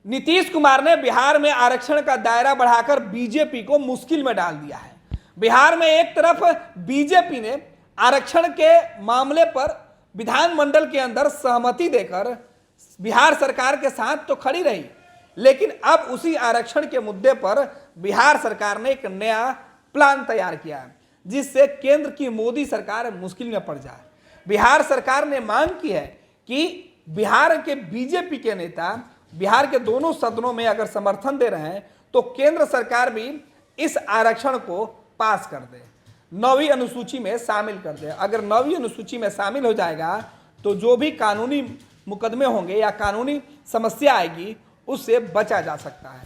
नीतीश कुमार ने बिहार में आरक्षण का दायरा बढ़ाकर बीजेपी को मुश्किल में डाल दिया है। बिहार में एक तरफ बीजेपी ने आरक्षण के मामले पर विधानमंडल के अंदर सहमति देकर बिहार सरकार के साथ तो खड़ी रही, लेकिन अब उसी आरक्षण के मुद्दे पर बिहार सरकार ने एक नया प्लान तैयार किया है, जिससे केंद्र की मोदी सरकार मुश्किल में पड़ जाए। बिहार सरकार ने मांग की है कि बिहार के बीजेपी के नेता बिहार के दोनों सदनों में अगर समर्थन दे रहे हैं तो केंद्र सरकार भी इस आरक्षण को पास कर दे, 9वीं अनुसूची में शामिल कर दे। अगर 9वीं अनुसूची में शामिल हो जाएगा तो जो भी कानूनी मुकदमे होंगे या कानूनी समस्या आएगी उससे बचा जा सकता है।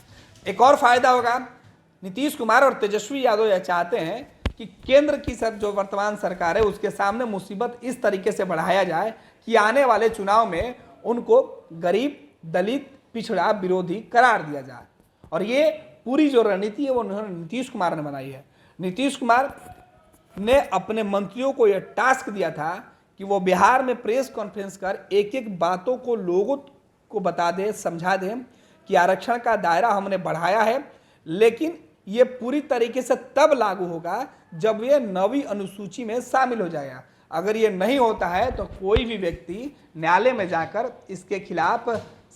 एक और फायदा होगा, नीतीश कुमार और तेजस्वी यादव यह चाहते हैं कि केंद्र की जो वर्तमान सरकार है उसके सामने मुसीबत इस तरीके से बढ़ाया जाए कि आने वाले चुनाव में उनको गरीब, दलित, पिछड़ा, विरोधी करार दिया जाए। और ये पूरी जो रणनीति है वो नीतीश कुमार ने बनाई है। नीतीश कुमार ने अपने मंत्रियों को यह टास्क दिया था कि वो बिहार में प्रेस कॉन्फ्रेंस कर एक एक बातों को लोगों को बता दे, समझा दे कि आरक्षण का दायरा हमने बढ़ाया है, लेकिन ये पूरी तरीके से तब लागू होगा जब ये 9वीं अनुसूची में शामिल हो जाएगा। अगर ये नहीं होता है तो कोई भी व्यक्ति न्यायालय में जाकर इसके खिलाफ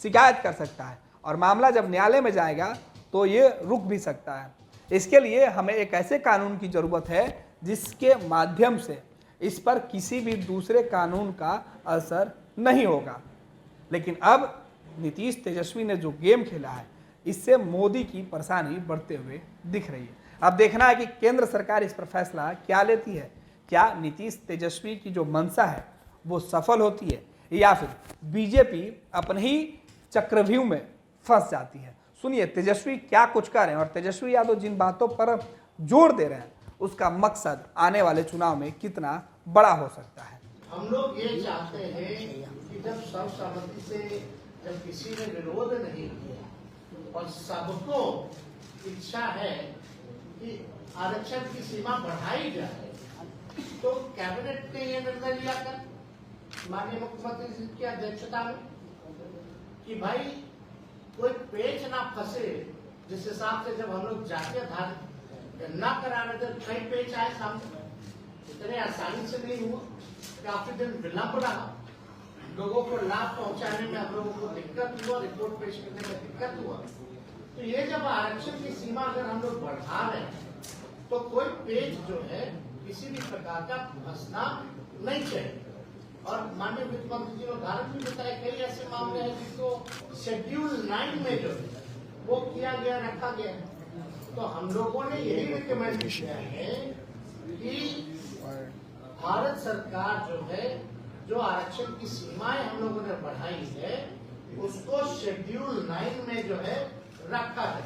शिकायत कर सकता है और मामला जब न्यायालय में जाएगा तो ये रुक भी सकता है। इसके लिए हमें एक ऐसे कानून की ज़रूरत है जिसके माध्यम से इस पर किसी भी दूसरे कानून का असर नहीं होगा। लेकिन अब नीतीश तेजस्वी ने जो गेम खेला है इससे मोदी की परेशानी बढ़ते हुए दिख रही है। अब देखना है कि केंद्र सरकार इस पर फैसला क्या लेती है। क्या नीतीश तेजस्वी की जो मंशा है वो सफल होती है या फिर बीजेपी अपने ही चक्रव्यूह में फंस जाती है। सुनिए तेजस्वी क्या कुछ कर रहे हैं और तेजस्वी यादव जिन बातों पर जोर दे रहे हैं उसका मकसद आने वाले चुनाव में कितना बड़ा हो सकता है। हम लोग ये चाहते हैं कि जब सर्वसम्मति से जब किसी ने विरोध नहीं किया और सबको इच्छा है कि आरक्षण की सीमा बढ़ाई जाए, तो कैबिनेट ने ये निर्णय लिया कर माननीय मुख्यमंत्री जी की अध्यक्षता में कि भाई कोई पेच ना फंसे। जिस हिसाब से जब हम लोग जातीय आधार गणना करा रहे थे कई पेच आए सामने, इतने आसानी से नहीं हुआ, काफी दिन विलंब रहा, लोगों को लाभ पहुंचाने में हम लोगों को दिक्कत हुआ, रिपोर्ट पेश करने में दिक्कत हुआ। तो ये जब आरक्षण की सीमा अगर हम लोग बढ़ा रहे हैं तो कोई पेच जो है किसी भी प्रकार का फंसना नहीं चाहिए। और माननीय वित्त मंत्री जी ने उदाहरण भी बताया, कई ऐसे मामले हैं जिसको शेड्यूल 9 में जो है वो किया गया, रखा गया है। तो हम लोगों ने यही रिकमेंड किया है कि भारत सरकार जो है जो आरक्षण की सीमाएं हम लोगों ने बढ़ाई है उसको शेड्यूल 9 में जो है रखा है।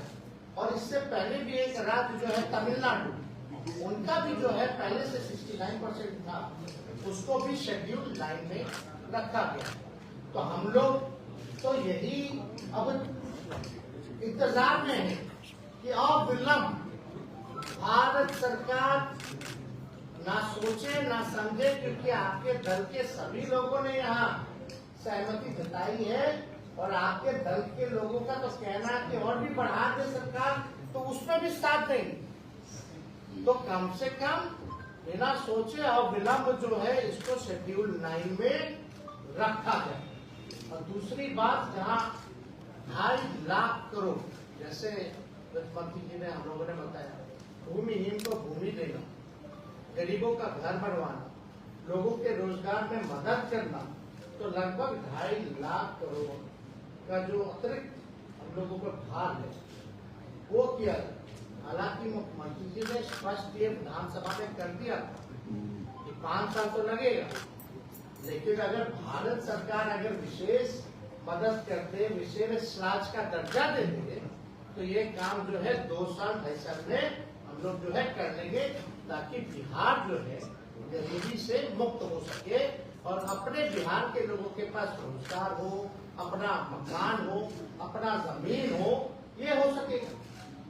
और इससे पहले भी एक राज्य जो है तमिलनाडु, उनका भी जो है पहले से 69% था, उसको भी शेड्यूल 9 में रखा गया। तो हम लोग तो यही अब इंतजार में है कि अविलंब भारत सरकार ना सोचे ना समझे, क्योंकि आपके दल के सभी लोगों ने यहाँ सहमति जताई है और आपके दल के लोगों का तो कहना है कि और भी बढ़ा दे सरकार, तो उसमें भी साथ देंगे। तो कम से कम बिना सोचे और विलंब जो है इसको शेड्यूल 9 में रखा जाए। और दूसरी बात, जहाँ 2.5 लाख करोड़, जैसे वित्त मंत्री जी ने हम लोगों ने बताया, भूमिहीन को भूमि देना, गरीबों का घर बनवाना, लोगों के रोजगार में मदद करना, तो लगभग 2.5 लाख करोड़ का जो अतिरिक्त हम लोगों पर भार है वो किया। हालांकि मुख्यमंत्री जी ने स्पष्ट ये विधानसभा में कर दिया कि 5 साल तो लगेगा, लेकिन अगर भारत सरकार अगर विशेष मदद करते, विशेष राज्य का दर्जा दे देंगे, तो ये काम जो है 2 साल 2.5 साल में हम लोग जो है कर लेंगे, ताकि बिहार जो है गरीबी से मुक्त हो सके और अपने बिहार के लोगों के पास रोजगार हो, अपना मकान हो, अपना जमीन हो, ये हो सकेगा।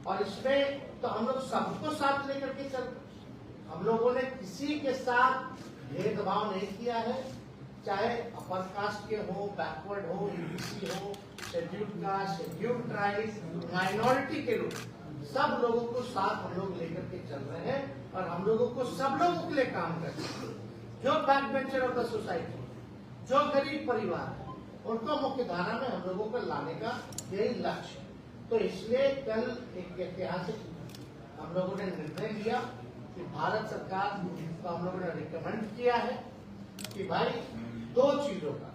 और इसमें तो हम लोग सबको साथ लेकर के चल, हम लोगों ने किसी के साथ भेदभाव नहीं किया है, चाहे अपर कास्ट के हो, बैकवर्ड हो, ईबीसी हो, scheduled caste, scheduled tribe, minority के लोग, सब लोगों को साथ हम लोग लेकर के चल रहे हैं और हम लोगों को सब लोगों के लिए काम करते हैं। जो back bencher of the society, जो गरीब परिवार है, उनको मुख्य धारा में हम लोगों को लाने का यही लक्ष्य है। तो इसलिए कल एक ऐतिहासिक हम लोगों ने निर्णय लिया कि भारत सरकार को हम लोगों ने रिकमेंड किया है कि भाई दो चीजों का,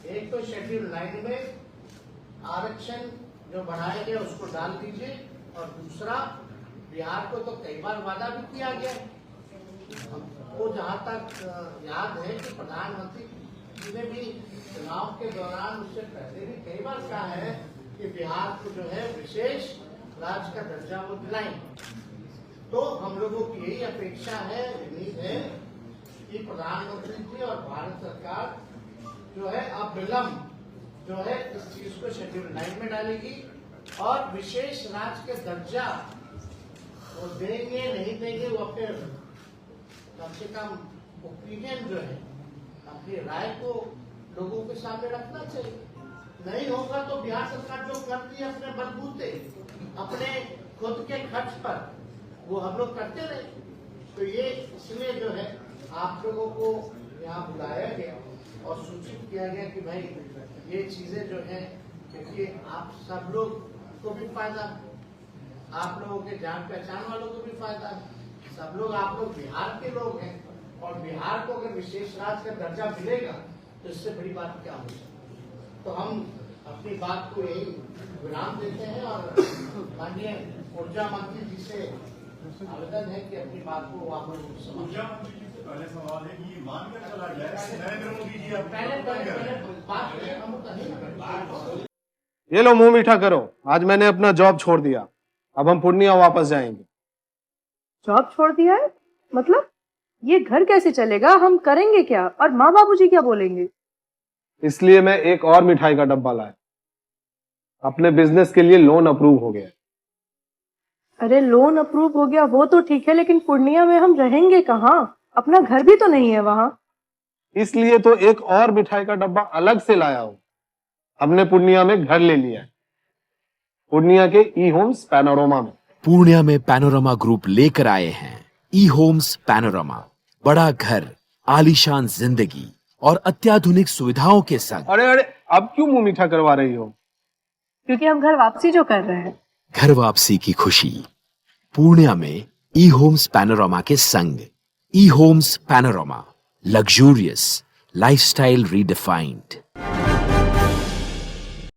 एक तो शेड्यूल 9 में आरक्षण जो बढ़ाए गए उसको डाल दीजिए और दूसरा बिहार को तो कई बार वादा भी किया गया है। वो जहाँ तक याद है कि प्रधानमंत्री जी ने भी चुनाव के दौरान उससे पहले भी कई बार कहा है कि बिहार को जो है विशेष राज्य का दर्जा वो दिलाएंगे। तो हम लोगों की यही अपेक्षा है, उम्मीद है कि प्रधानमंत्री जी और भारत सरकार जो है अब विलम्ब जो है इस चीज को शेड्यूल 9 में डालेगी और विशेष राज्य के दर्जा वो देंगे नहीं देंगे वो अपने कम से कम ओपिनियन जो है, अपनी राय को लोगों के सामने रखना चाहिए। नहीं होगा तो बिहार सरकार जो करती है अपने बलबूते, अपने खुद के खर्च पर, वो हम लोग करते रहे। तो ये इसलिए जो है आप लोगों को यहाँ बुलाया गया और सूचित किया गया कि भाई ये चीजें जो है, क्योंकि आप सब लोग को भी फायदा, आप लोगों के जान पहचान वालों को भी फायदा है, सब लोग आप लोग बिहार के लोग हैं और बिहार को अगर विशेष राज्य का दर्जा मिलेगा तो इससे बड़ी बात क्या हो सकती है। तो हम अपनी बात को यही विराम देते हैं और माननीय ऊर्जा मंत्री जी से आवेदन है कि अपनी बात को आप लोग ऊर्जा मंत्री जी से पहले सवाल है कि ये मानकर चला जाए नरेंद्र मोदी जी अब पहले बात हम कहीं ये लो मुंह मीठा करो, आज मैंने अपना जॉब छोड़ दिया, अब हम पूर्णिया वापस जाएंगे। जॉब छोड़ दिया है? मतलब ये घर कैसे चलेगा? हम करेंगे क्या? और माँ बाबूजी क्या बोलेंगे? इसलिए मैं एक और मिठाई का डब्बा लाया, अपने बिजनेस के लिए लोन अप्रूव हो गया। अरे लोन अप्रूव हो गया वो तो ठीक है, लेकिन पूर्णिया में हम रहेंगे कहाँ? अपना घर भी तो नहीं है वहाँ। इसलिए तो एक और मिठाई का डब्बा अलग से लाया हूँ। हमने पूर्णिया में घर ले लिया है, पूर्णिया के ई होम्स पैनोरमा में। पूर्णिया में पैनोरमा ग्रुप लेकर आए हैं ई होम्स पैनोरमा, बड़ा घर, आलीशान जिंदगी और अत्याधुनिक सुविधाओं के संग। अरे अरे अब क्यों मुंह मीठा करवा रही हो? क्योंकि हम घर वापसी जो कर रहे हैं। घर वापसी की खुशी पूर्णिया में ई होम्स पैनोरमा के संग। ई Homes Panorama, luxurious lifestyle redefined.